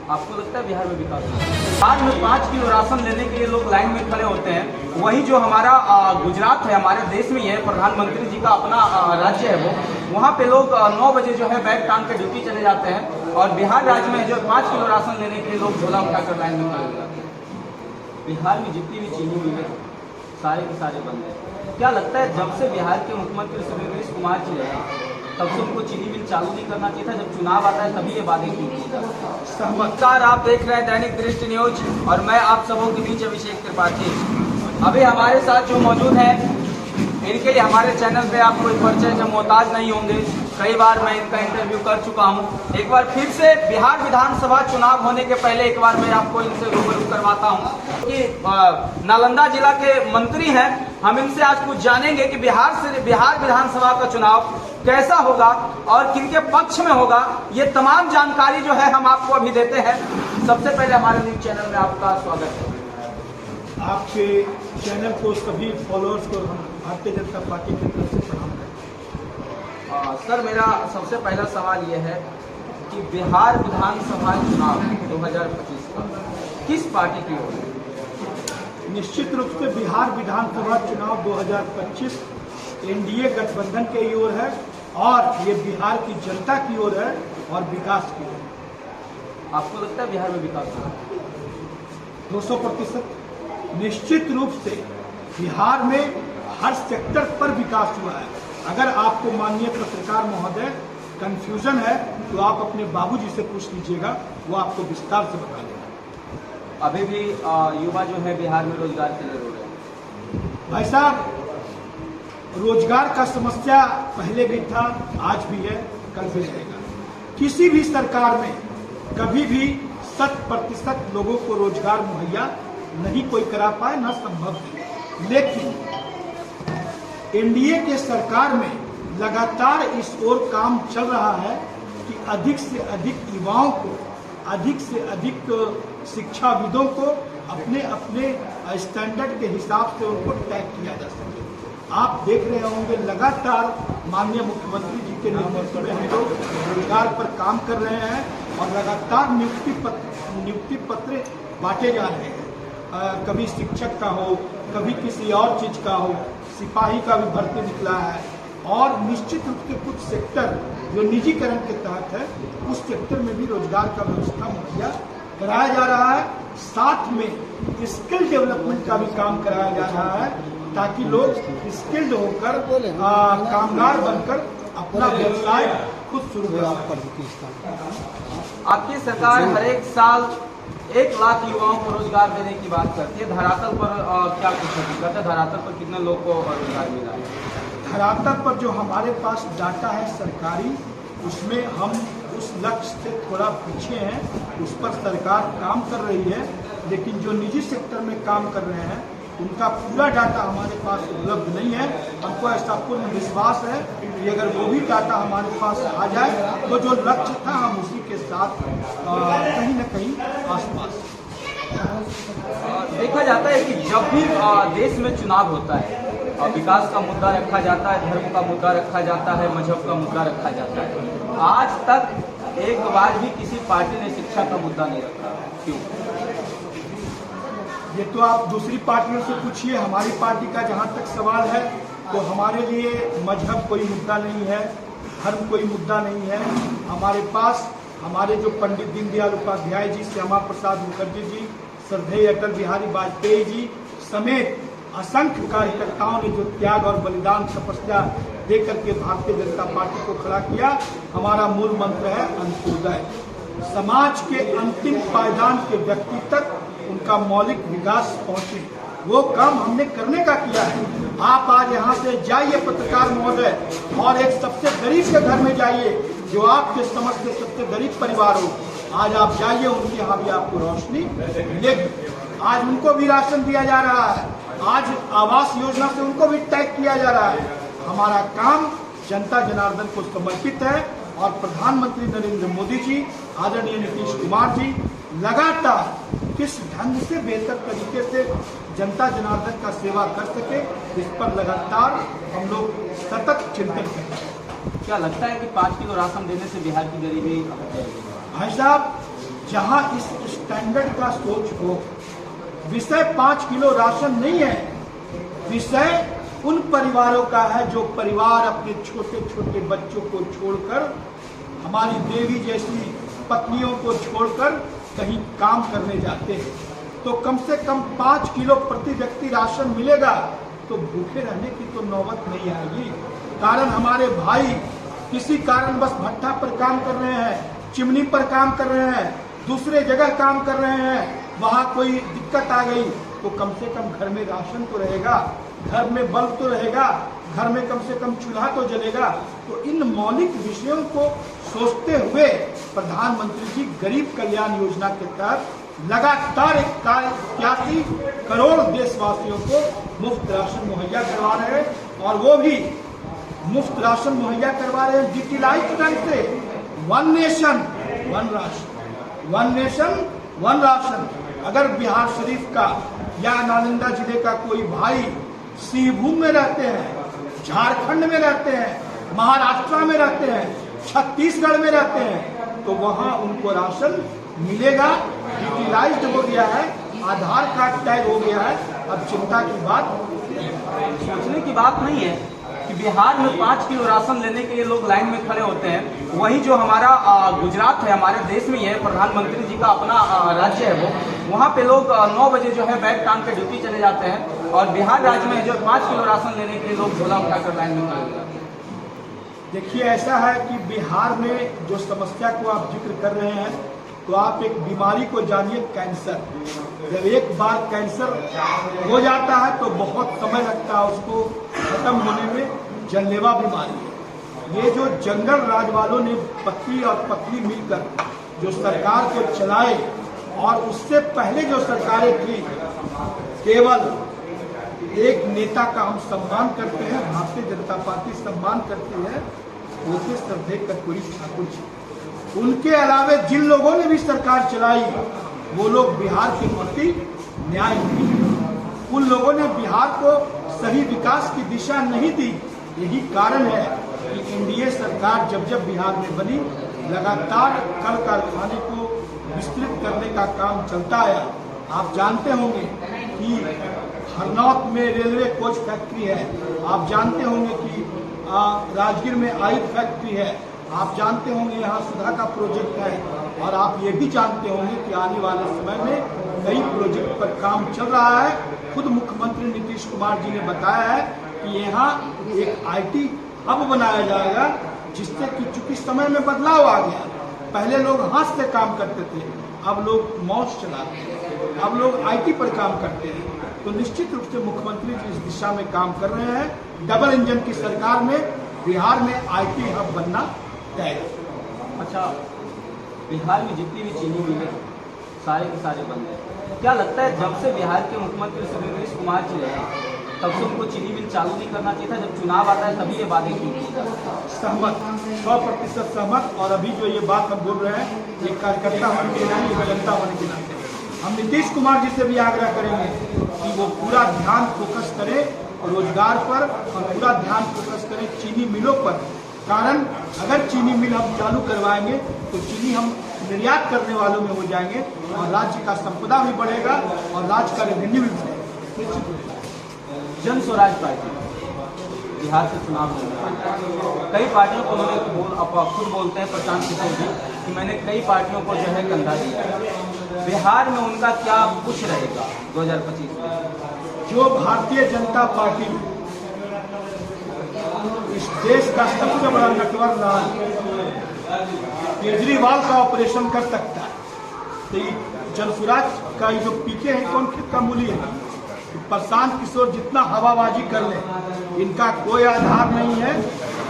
आपको लगता है बिहार में विकास होगा? बिहार में 5 किलो राशन लेने के लिए लोग लाइन में खड़े होते हैं। वही जो हमारा गुजरात है, हमारे देश में ही है, प्रधानमंत्री जी का अपना राज्य है वो, वहाँ पे लोग 9 बजे जो है बैग टांग के ड्यूटी चले जाते हैं और बिहार राज्य में जो 5 किलो राशन लेने के लिए लोग झोला उठाकर लाइन में खड़े हो जाते हैं। बिहार में जितनी भी चीनी मिल है सारे के सारे बंद है। क्या लगता है जब से बिहार के मुख्यमंत्री श्री नीतीश कुमार जी हैं तब से उनको चीनी मिल चालू नहीं करना चाहिए था? जब चुनाव आता है तभी ये बातें क्यों की जाती है? नमस्कार, आप देख रहे हैं दैनिक दृष्टि न्यूज और मैं आप सबों के बीच अभिषेक त्रिपाठी। अभी हमारे साथ जो मौजूद हैं इनके लिए हमारे चैनल पे आप कोई परिचय से मोहताज नहीं होंगे। कई बार मैं इनका इंटरव्यू कर चुका हूं। एक बार फिर से बिहार विधानसभा चुनाव होने के पहले एक बार मैं आपको इनसे रूबरू करवाता हूं कि नालंदा जिला के मंत्री हैं। हम इनसे आज कुछ जानेंगे कि बिहार विधानसभा का चुनाव कैसा होगा और किनके पक्ष में होगा। ये तमाम जानकारी जो है हम आपको अभी देते हैं। सबसे पहले हमारे न्यूज चैनल में आपका स्वागत है। आपके चैनल को सभी फॉलोअर्स को हम भारतीय जनता पार्टी की तरफ से प्रणाम करते हैं। सर, मेरा सबसे पहला सवाल यह है कि बिहार विधानसभा चुनाव 2025 का किस पार्टी की ओर है? निश्चित रूप से बिहार विधानसभा चुनाव 2025 एनडीए गठबंधन के ओर है और ये बिहार की जनता की ओर है और विकास की ओर है। आपको लगता है बिहार में विकास होगा? 200%। निश्चित रूप से बिहार में हर सेक्टर पर विकास हुआ है। अगर आपको माननीय पत्रकार महोदय कंफ्यूजन है तो आप अपने बाबूजी से पूछ लीजिएगा, वो आपको विस्तार से बता देगा। अभी भी युवा जो है बिहार में रोजगार के लिए रो रहे हैं। भाई साहब, रोजगार का समस्या पहले भी था, आज भी है, कल भी रहेगा। किसी भी सरकार में कभी भी 100% लोगों को रोजगार मुहैया नहीं कोई करा पाए, न संभव है। लेकिन एनडीए के सरकार में लगातार इस ओर काम चल रहा है कि अधिक से अधिक युवाओं को, अधिक से अधिक शिक्षाविदों को अपने अपने स्टैंडर्ड के हिसाब से उनको टैग किया जा सके। आप देख रहे होंगे लगातार माननीय मुख्यमंत्री जी के नेतृत्व में हम लोग रोजगार पर काम कर रहे हैं और लगातार नियुक्ति पत्र बांटे जा रहे हैं। कभी शिक्षक का हो, कभी किसी और चीज का हो, सिपाही का भी भर्ती निकला है और निश्चित रूप से कुछ सेक्टर जो निजीकरण के तहत है उस सेक्टर में भी रोजगार का व्यवस्था मुहैया कराया जा रहा है। साथ में स्किल डेवलपमेंट का भी काम कराया जा रहा है ताकि लोग स्किल्ड होकर कामगार बनकर अपना व्यवसाय खुद शुरू कर सकें। आपकी सरकार हर एक साल 1 लाख युवाओं को रोजगार देने की बात करती है। धरातल पर क्या कुछ हकीकत है? धरातल पर कितने लोग को रोजगार मिला है? धरातल पर जो हमारे पास डाटा है सरकारी, उसमें हम उस लक्ष्य से थोड़ा पीछे हैं। उस पर सरकार काम कर रही है, लेकिन जो निजी सेक्टर में काम कर रहे हैं उनका पूरा डाटा हमारे पास उपलब्ध नहीं है। हमको ऐसा पूर्ण विश्वास है कि अगर वो भी डाटा हमारे पास आ जाए तो जो लक्ष्य था हम उसी के साथ कहीं न कहीं आसपास। देखा जाता है कि जब भी देश में चुनाव होता है विकास का मुद्दा रखा जाता है, धर्म का मुद्दा रखा जाता है, मजहब का मुद्दा रखा जाता है। आज तक एक बार भी किसी पार्टी ने शिक्षा का मुद्दा नहीं रखा। क्यों? ये तो आप दूसरी पार्टियों से पूछिए। हमारी पार्टी का जहाँ तक सवाल है तो हमारे लिए मजहब कोई मुद्दा नहीं है, धर्म कोई मुद्दा नहीं है। हमारे पास हमारे जो पंडित दीनदयाल उपाध्याय जी, श्यामा प्रसाद मुखर्जी जी, श्रद्धेय अटल बिहारी वाजपेयी जी समेत असंख्य कार्यकर्ताओं ने जो त्याग और बलिदान तपस्या दे करके भारतीय जनता पार्टी को खड़ा किया। हमारा मूल मंत्र है अंत्योदय। समाज के अंतिम पायदान के व्यक्ति तक उनका मौलिक विकास पहुंचे, वो काम हमने करने का किया है। आप आज यहाँ से जाइए पत्रकार महोदय और एक सबसे गरीब के घर में जाइए जो आपके समझ के सबसे गरीब परिवार हो। आज आप जाइए, उनके यहाँ भी आपको रोशनी मिलेगी। आज उनको भी राशन दिया जा रहा है, आज आवास योजना से उनको भी टैग किया जा रहा है। हमारा काम जनता जनार्दन को समर्पित है और प्रधानमंत्री नरेंद्र मोदी जी, आदरणीय नीतीश कुमार जी लगातार किस ढंग से बेहतर तरीके से जनता जनार्दन का सेवा कर सके, इस पर लगातार हम लोग सतत चिंतन करते हैं। क्या लगता है कि 5 किलो राशन देने से बिहार की गरीबी हट जाएगी? भाई साहब, जहां इस स्टैंडर्ड का सोच हो। विषय 5 किलो राशन नहीं है, विषय उन परिवारों का है जो परिवार अपने छोटे छोटे बच्चों को छोड़कर, हमारी देवी जैसी पत्नियों को छोड़कर कहीं काम करने जाते हैं। तो कम से कम 5 किलो प्रति व्यक्ति राशन मिलेगा तो भूखे रहने की तो नौबत नहीं आएगी। कारण हमारे भाई किसी कारणवश भट्ठा पर काम कर रहे हैं, चिमनी पर काम कर रहे हैं, दूसरे जगह काम कर रहे हैं, वहां कोई दिक्कत आ गई तो कम से कम घर में राशन तो रहेगा, घर में बल्ब तो रहेगा, घर में कम से कम चूल्हा तो जलेगा। तो इन मौलिक विषयों को सोचते हुए प्रधानमंत्री जी गरीब कल्याण योजना के तहत लगातार 81 करोड़ देशवासियों को मुफ्त राशन मुहैया करवा रहे हैं, और वो भी मुफ्त राशन मुहैया करवा रहे हैं डिजिटलाइज्ड ढंग से। One nation one ration, one nation one ration. अगर बिहार शरीफ का या नालंदा जिले का कोई भाई सिंहभूम में रहते हैं, झारखंड में रहते हैं, महाराष्ट्र में रहते हैं, छत्तीसगढ़ में रहते हैं, तो वहां उनको राशन मिलेगा। डिजिटलाइज्ड हो गया है, आधार कार्ड टैग हो गया है। अब चिंता की बात, सोचने की बात नहीं है कि बिहार में 5 किलो राशन लेने के लिए लोग लाइन में खड़े होते हैं। वही जो हमारा गुजरात है, हमारे देश में ही है, प्रधानमंत्री जी का अपना राज्य है वो, वहाँ पे लोग 9 बजे जो है बैग टांग के ड्यूटी चले जाते हैं, और बिहार राज्य में जो 5 किलो राशन लेने के लिए लोग झोला उठाकर लाइन में खड़े होते हैं। देखिए ऐसा है कि बिहार में जो समस्या को आप जिक्र कर रहे हैं, तो आप एक बीमारी को जानिए, कैंसर। जब एक बार कैंसर हो जाता है तो बहुत समय लगता है उसको खत्म होने में, जानलेवा बीमारी है। ये जो जंगल राज वालों ने पति और पत्नी मिलकर जो सरकार को चलाए, और उससे पहले जो सरकारें थी, केवल एक नेता का हम सम्मान करते हैं, भारतीय जनता पार्टी सम्मान करती है, वो थे श्रद्धेय कर्पूरी ठाकुर जी। उनके अलावे जिन लोगों ने भी सरकार चलाई, वो लोग बिहार के प्रति न्याय नहीं किया। उन लोगों ने बिहार को सही विकास की दिशा नहीं दी। यही कारण है कि एनडीए सरकार जब जब बिहार में बनी, लगातार कल कारखाने को विस्तृत करने का काम चलता आया। आप जानते होंगे कि हरनौत में रेलवे कोच फैक्ट्री है, आप जानते होंगे कि राजगीर में आई फैक्ट्री है, आप जानते होंगे यहाँ सुधा का प्रोजेक्ट है, और आप ये भी जानते होंगे कि आने वाले समय में कई प्रोजेक्ट पर काम चल रहा है। खुद मुख्यमंत्री नीतीश कुमार जी ने बताया है कि यहाँ एक IT हब बनाया जाएगा, जिससे कि चूंकि समय में बदलाव आ गया, पहले लोग हाथ से काम करते थे, अब लोग माउस चलाते हैं, अब लोग IT पर काम करते हैं। तो निश्चित रूप से मुख्यमंत्री जी इस दिशा में काम कर रहे हैं। डबल इंजन की सरकार में बिहार में IT हब बनना तय है। अच्छा, बिहार में जितनी भी चीनी मिले सारे के सारे बंद हैं। क्या लगता है जब से बिहार के मुख्यमंत्री श्री नीतीश कुमार जी रहे, तब से उनको चीनी मिल चालू नहीं करना चाहिए था? जब चुनाव आता है तभी ये वादे क्यों किए जाते हैं? सहमत, 100% सहमत। और अभी जो ये बात हम बोल रहे हैं, ये कार्यकर्ता होने के नाते, ये जनता होने के नाते हम नीतीश कुमार जी से भी आग्रह करेंगे कि वो पूरा ध्यान फोकस करें रोजगार पर, और पूरा ध्यान फोकस करें चीनी मिलों पर। कारण अगर चीनी मिल हम चालू करवाएंगे तो चीनी हम निर्यात करने वालों में हो जाएंगे, और राज्य का संपदा भी बढ़ेगा और राज्य का रेवेन्यू भी बढ़ेगा। जन स्वराज पार्टी बिहार से चुनाव लड़ना, कई पार्टियों को उन्होंने खुद बोलते हैं प्रशांत किशोर जी कि मैंने कई पार्टियों को जो है कंधा दिया। बिहार में उनका क्या कुछ रहेगा 2025 में? जो भारतीय जनता पार्टी इस देश का सबसे बड़ा नेटवर्क रहा, केजरीवाल का ऑपरेशन कर सकता है, तो ये जनसुराज का जो पीके है कौन का मूल्य है? प्रशांत किशोर जितना हवाबाजी कर ले, इनका कोई आधार नहीं है,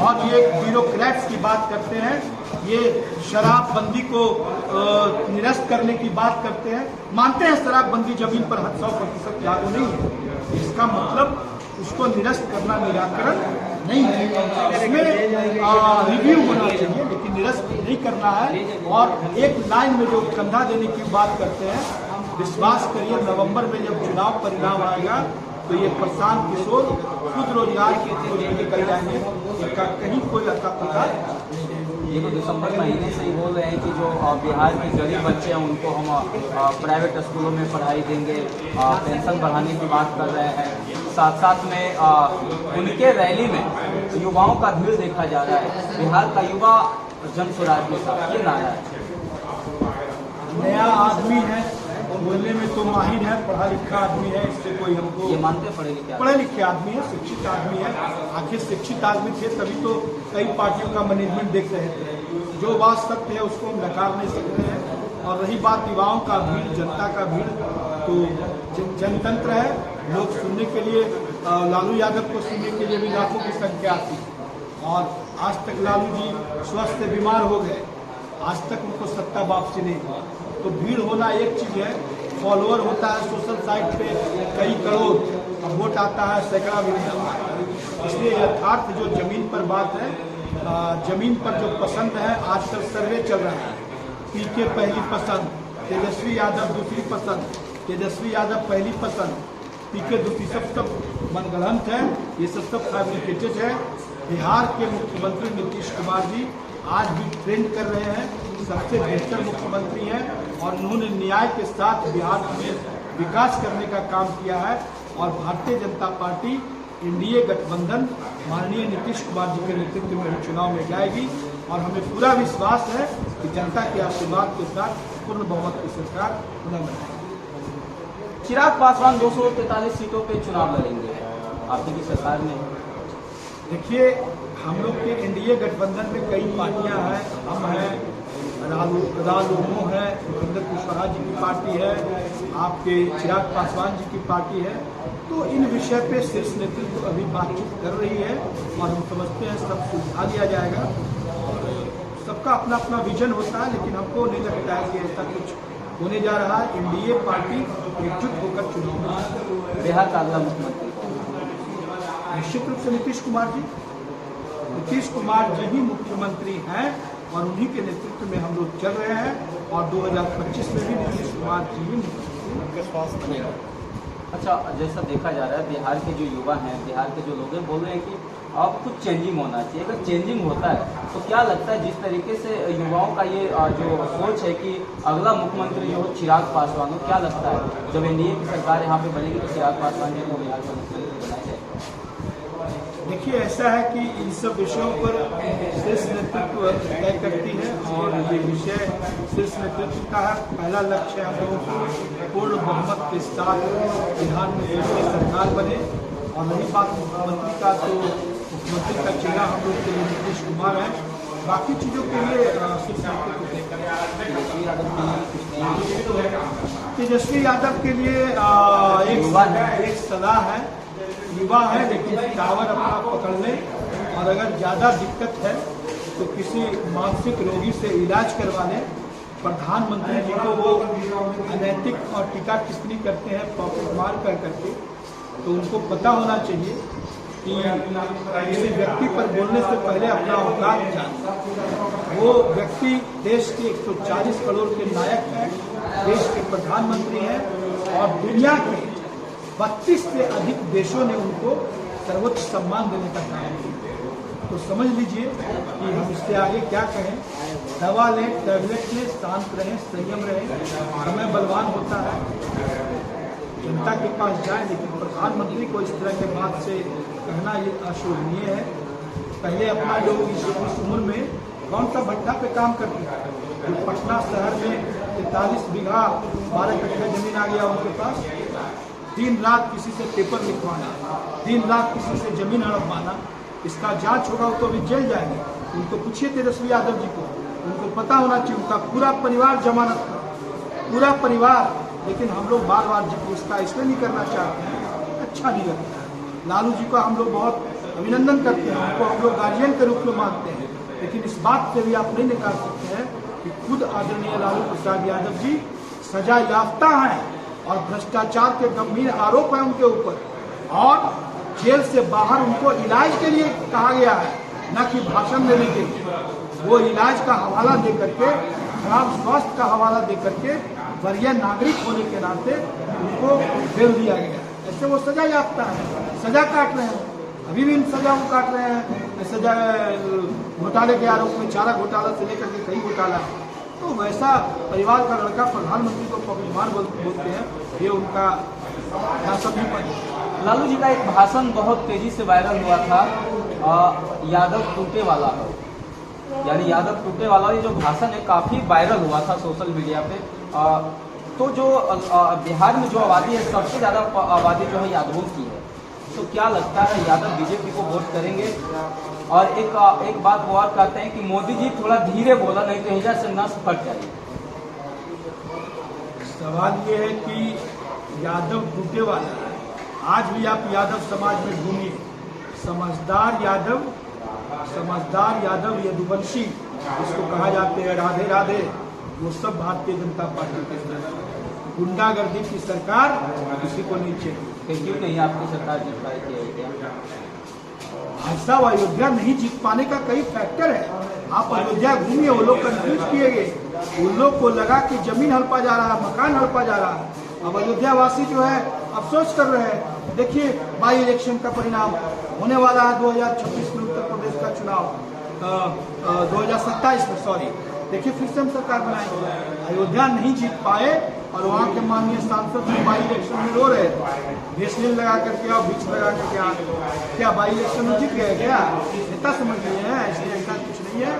और ये ब्यूरोक्रेट्स की बात करते हैं, ये शराबबंदी को निरस्त करने की बात करते हैं। मानते हैं शराबबंदी जमीन पर 100% लागू नहीं है, इसका मतलब उसको निरस्त करना निराकरण नहीं है, इसमें रिव्यू होना चाहिए, लेकिन निरस्त नहीं करना है। और एक लाइन में जो कंधा देने की बात करते हैं, विश्वास करिए नवंबर में जब चुनाव परिणाम आएगा तो ये प्रशांत किशोर खुद रोजगार की खोज निकल जाएंगे, इनका कहीं कोई अता पता नहीं है। ये तो दिसंबर महीने से ही बोल रहे हैं कि जो बिहार के गरीब बच्चे हैं उनको हम प्राइवेट स्कूलों में पढ़ाई देंगे, पेंशन बढ़ाने की बात कर रहे हैं। साथ साथ में उनके रैली में युवाओं का भीड़ देखा जा रहा है। बिहार का युवा जन स्वराज के साथ, ये नारा है। नया आदमी है और बोलने में तो माहिर है, पढ़ा लिखा आदमी है, इससे कोई हमको ये मानते पढ़े लिखे आदमी है, शिक्षित आदमी है। आखिर शिक्षित आदमी थे तभी तो कई पार्टियों का मैनेजमेंट देख रहे थे। जो बात सत्य है उसको हम नकार नहीं सकते हैं। और रही बात युवाओं का भीड़, जनता का भीड़, तो जनतंत्र है, लोग सुनने के लिए, लालू यादव को सुनने के लिए भी लाखों की संख्या आती है। और आज तक लालू जी स्वस्थ से बीमार हो गए, आज तक उनको सत्ता वापसी नहीं हुआ। तो भीड़ होना एक चीज है, फॉलोअर होता है सोशल साइट पे कई करोड़, अब वोट आता है सैकड़ा भी नहीं आता है। इसलिए यथार्थ जो जमीन पर बात है, जमीन पर जो पसंद है, आजकल सर्वे चल रहा है, पीके पहली पसंद, तेजस्वी यादव दूसरी पसंद, तेजस्वी यादव पहली पसंद, पीके दूसरी, सब मनगढ़ंत है, ये सब फैब्रिकेटेड है। बिहार के मुख्यमंत्री नीतीश कुमार जी आज भी ट्रेंड कर रहे हैं, सबसे बेहतर मुख्यमंत्री हैं और उन्होंने न्याय के साथ बिहार में विकास करने का काम किया है। और भारतीय जनता पार्टी एनडीए गठबंधन माननीय नीतीश कुमार जी के नेतृत्व में चुनाव में जाएगी और हमें पूरा विश्वास है कि जनता के आशीर्वाद के साथ पूर्ण बहुमत की सरकार पुनः बनाएगी। चिराग पासवान 243 सीटों पे चुनाव लड़ेंगे आपकी सरकार में। देखिए, हम लोग के एनडीए गठबंधन में कई पार्टियां हैं, हम हैं, रालोमो है, उपेंद्र कुशवाहा जी की पार्टी है, आपके चिराग पासवान जी की पार्टी है। तो इन विषय पे शीर्ष नेतृत्व अभी बातचीत कर रही है और हम समझते हैं सब सुलझा लिया जाएगा। और सबका अपना अपना विजन होता है, लेकिन हमको नहीं लगता है कि ऐसा कुछ होने जा रहा है। एनडीए पार्टी एकजुट होकर चुनाव में। बिहार का अगला मुख्यमंत्री निश्चित रूप से नीतीश कुमार जी, नीतीश कुमार जी ही मुख्यमंत्री हैं और उन्हीं के नेतृत्व में हम लोग चल रहे हैं और 2025 में भी नीतीश कुमार जी ही मुख्यमंत्री। अच्छा, जैसा देखा जा रहा है बिहार के जो युवा हैं, बिहार के जो लोग हैं, बोल रहे हैं कि अब कुछ चेंजिंग होना चाहिए। अगर चेंजिंग होता है तो क्या लगता है जिस तरीके से युवाओं का ये जो सोच है कि अगला मुख्यमंत्री जो चिराग पासवान हो, क्या लगता है जब एनडीए की सरकार यहाँ पे बनेगी तो चिराग पासवान जी को बिहार का मुख्यमंत्री बनाया जाएगा? देखिए, ऐसा है कि इन सब विषयों पर शीर्ष नेतृत्व तय करती है और ये विषय शीर्ष नेतृत्व का है। पहला लक्ष्य हम लोगों को पूर्ण बहुमत के साथ बिहार में फिर सरकार बने। और रही बात मुख्यमंत्री का, तो मुख्यमंत्री का चेहरा हम लोग के लिए नीतीश कुमार है। बाकी चीज़ों के लिए शीर्ष नेतृत्व तय करेगा। तेजस्वी यादव के लिए एक सलाह है, युवा है लेकिन टावर अपना पकड़ ले और अगर ज़्यादा दिक्कत है तो किसी मानसिक रोगी से इलाज करवा लें। प्रधानमंत्री जी को वो अनैतिक और टीका टिप्पणी करते हैं पॉकेट मार कर करके, तो उनको पता होना चाहिए कि किसी व्यक्ति पर बोलने से पहले अपना औकात जाने। वो व्यक्ति देश के 140 करोड़ के नायक हैं, देश के प्रधानमंत्री हैं और दुनिया के 32 से अधिक देशों ने उनको सर्वोच्च सम्मान देने का काम किया। तो समझ लीजिए कि हम इससे आगे क्या कहें। दवा लें, टैबलेट लें, शांत रहें, संयम रहें, समय बलवान होता है, जनता के पास जाए। लेकिन प्रधानमंत्री को इस तरह के बात से कहना ये अशोभनीय है। पहले अपना लोग इस उम्र में कौन सा भट्टा पे काम करते हैं, जो पटना शहर में 43 बीघा 12 कट्ठा जमीन आ गया उनके पास, दिन रात किसी से पेपर लिखवाना, दिन रात किसी से जमीन हड़पवाना, इसका जांच होगा तो अभी जेल जाएंगे। उनको पूछिए तेजस्वी यादव जी को, उनको पता होना चाहिए। उनका पूरा परिवार जमानत था, पूरा परिवार। लेकिन हम लोग बार बार जिक्र इसका इसलिए नहीं करना चाहते हैं, अच्छा नहीं लगता है। लालू जी का हम लोग बहुत अभिनंदन करते हैं, उनको हम लोग गार्जियन के रूप में मानते हैं। लेकिन इस बात से भी आप नहीं निकाल सकते हैं कि खुद आदरणीय लालू प्रसाद यादव जी सजा याफ्ता हैं और भ्रष्टाचार के गंभीर आरोप हैं उनके ऊपर, और जेल से बाहर उनको इलाज के लिए कहा गया है, न कि भाषण देने के लिए। वो इलाज का हवाला दे करके, खराब स्वास्थ्य का हवाला दे करके वरीय नागरिक होने के नाते उनको बेल दिया गया। ऐसे वो सजा याफ्ता है, सजा काट रहे हैं। अभी भी इन सजा को काट रहे हैं। सजा घोटाले के आरोप में, चारा घोटाला से लेकर के कई घोटाला। तो वैसा परिवार का लड़का प्रधानमंत्री को पगडीमार बोलते हैं, ये उनका सभी पर। लालू जी का एक भाषण बहुत तेजी से वायरल हुआ था, यादव टूटे वाला हो, यानी यादव टूटे वाला, ये जो भाषण है काफ़ी वायरल हुआ था सोशल मीडिया पे। तो जो बिहार में जो आबादी है, सबसे ज़्यादा आबादी जो है यादवों की है। तो क्या लगता है यादव बीजेपी को वोट करेंगे? और एक बात वो और कहते हैं कि मोदी जी थोड़ा धीरे बोला, नहीं तो हिजा से नस फट जाएगी। सवाल ये है कि यादव टूटे वाला है। आज भी आप यादव समाज में घूमिए, समझदार यादव यदुवंशी जिसको कहा जाते हैं राधे राधे, वो सब भारतीय जनता पार्टी के साथ। गुंडागर्दी की सरकार किसी को नहीं चाहिए। क्यों नहीं आपकी सरकार जीत पाई थी? ऐसा अयोध्या नहीं जीत पाने का कई फैक्टर है। आप अयोध्या घूमिए, वो लोग कंफ्यूज किए गए, उन लोग को लगा कि जमीन हड़पा जा रहा है, मकान हड़पा जा रहा है। अब अयोध्या वासी जो है अफसोस कर रहे हैं। देखिए बाई इलेक्शन का परिणाम होने वाला है 2026 में, उत्तर प्रदेश का चुनाव 2027 में, सॉरी। देखिए फिर से हम सरकार बनाएंगे। अयोध्या नहीं जीत पाए और वहाँ के माननीय सांसद भी बाई इलेक्शन में रो रहे थे, भेसलिन लगा करके और बीच लगा करके। क्या बाई इलेक्शन में जीत गए? क्या नेता समझ लिए हैं? इसलिए ऐसा कुछ नहीं है।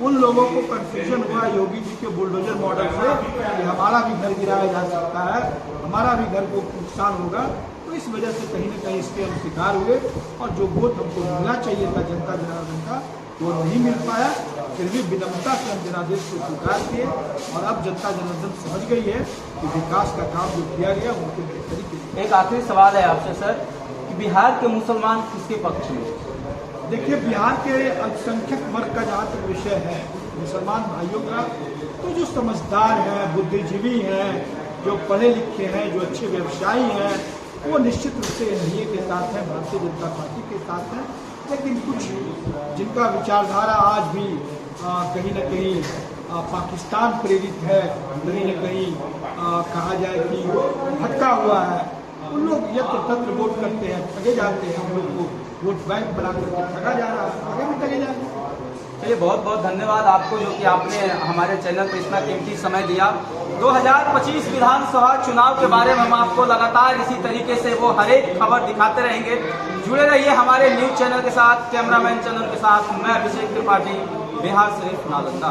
उन लोगों को कंफ्यूजन हुआ योगी जी के बुलडोजर मॉडल से कि हमारा भी घर गिराया जा सकता है, हमारा भी घर को नुकसान होगा। तो इस वजह से कहीं न कहीं इसके हम शिकार हुए और जो वोट हमको मिलना चाहिए था जनता जनार्दन का, वो नहीं मिल पाया। फिर भी विनम्रता से हम जनादेश को स्वीकार किए और अब जनता जनार्दन समझ गई है कि विकास का काम जो किया गया उनके बेहतरी के लिए। एक आखिरी सवाल है आपसे सर, कि बिहार के मुसलमान किसके पक्ष में? देखिए बिहार के अल्पसंख्यक वर्ग का जहाँ तक विषय है, मुसलमान भाइयों का, तो जो समझदार हैं, बुद्धिजीवी हैं, जो पढ़े लिखे हैं, जो अच्छे व्यवसायी हैं, वो निश्चित रूप से एनडीए के साथ हैं, भारतीय जनता पार्टी के साथ हैं। लेकिन कुछ जिनका विचारधारा आज भी कहीं न कहीं पाकिस्तान प्रेरित है, कहीं न कहीं कहा जाए कि भटका हुआ है, उन लोग यत्र तत्र वोट करते हैं, ठगे जाते हैं। हम लोग को वोट बैंक बना करके ठगा जा रहा है, आगे भी ठगे जाएंगे। चलिए बहुत बहुत धन्यवाद आपको, जो कि आपने हमारे चैनल पर इतना कीमती समय दिया। 2025 विधानसभा चुनाव के बारे में हम आपको लगातार इसी तरीके से वो हर एक खबर दिखाते रहेंगे। जुड़े रहिए हमारे न्यूज चैनल के साथ, कैमरामैन चैनल के साथ। मैं अभिषेक त्रिपाठी, बिहार शरीफ नालंदा।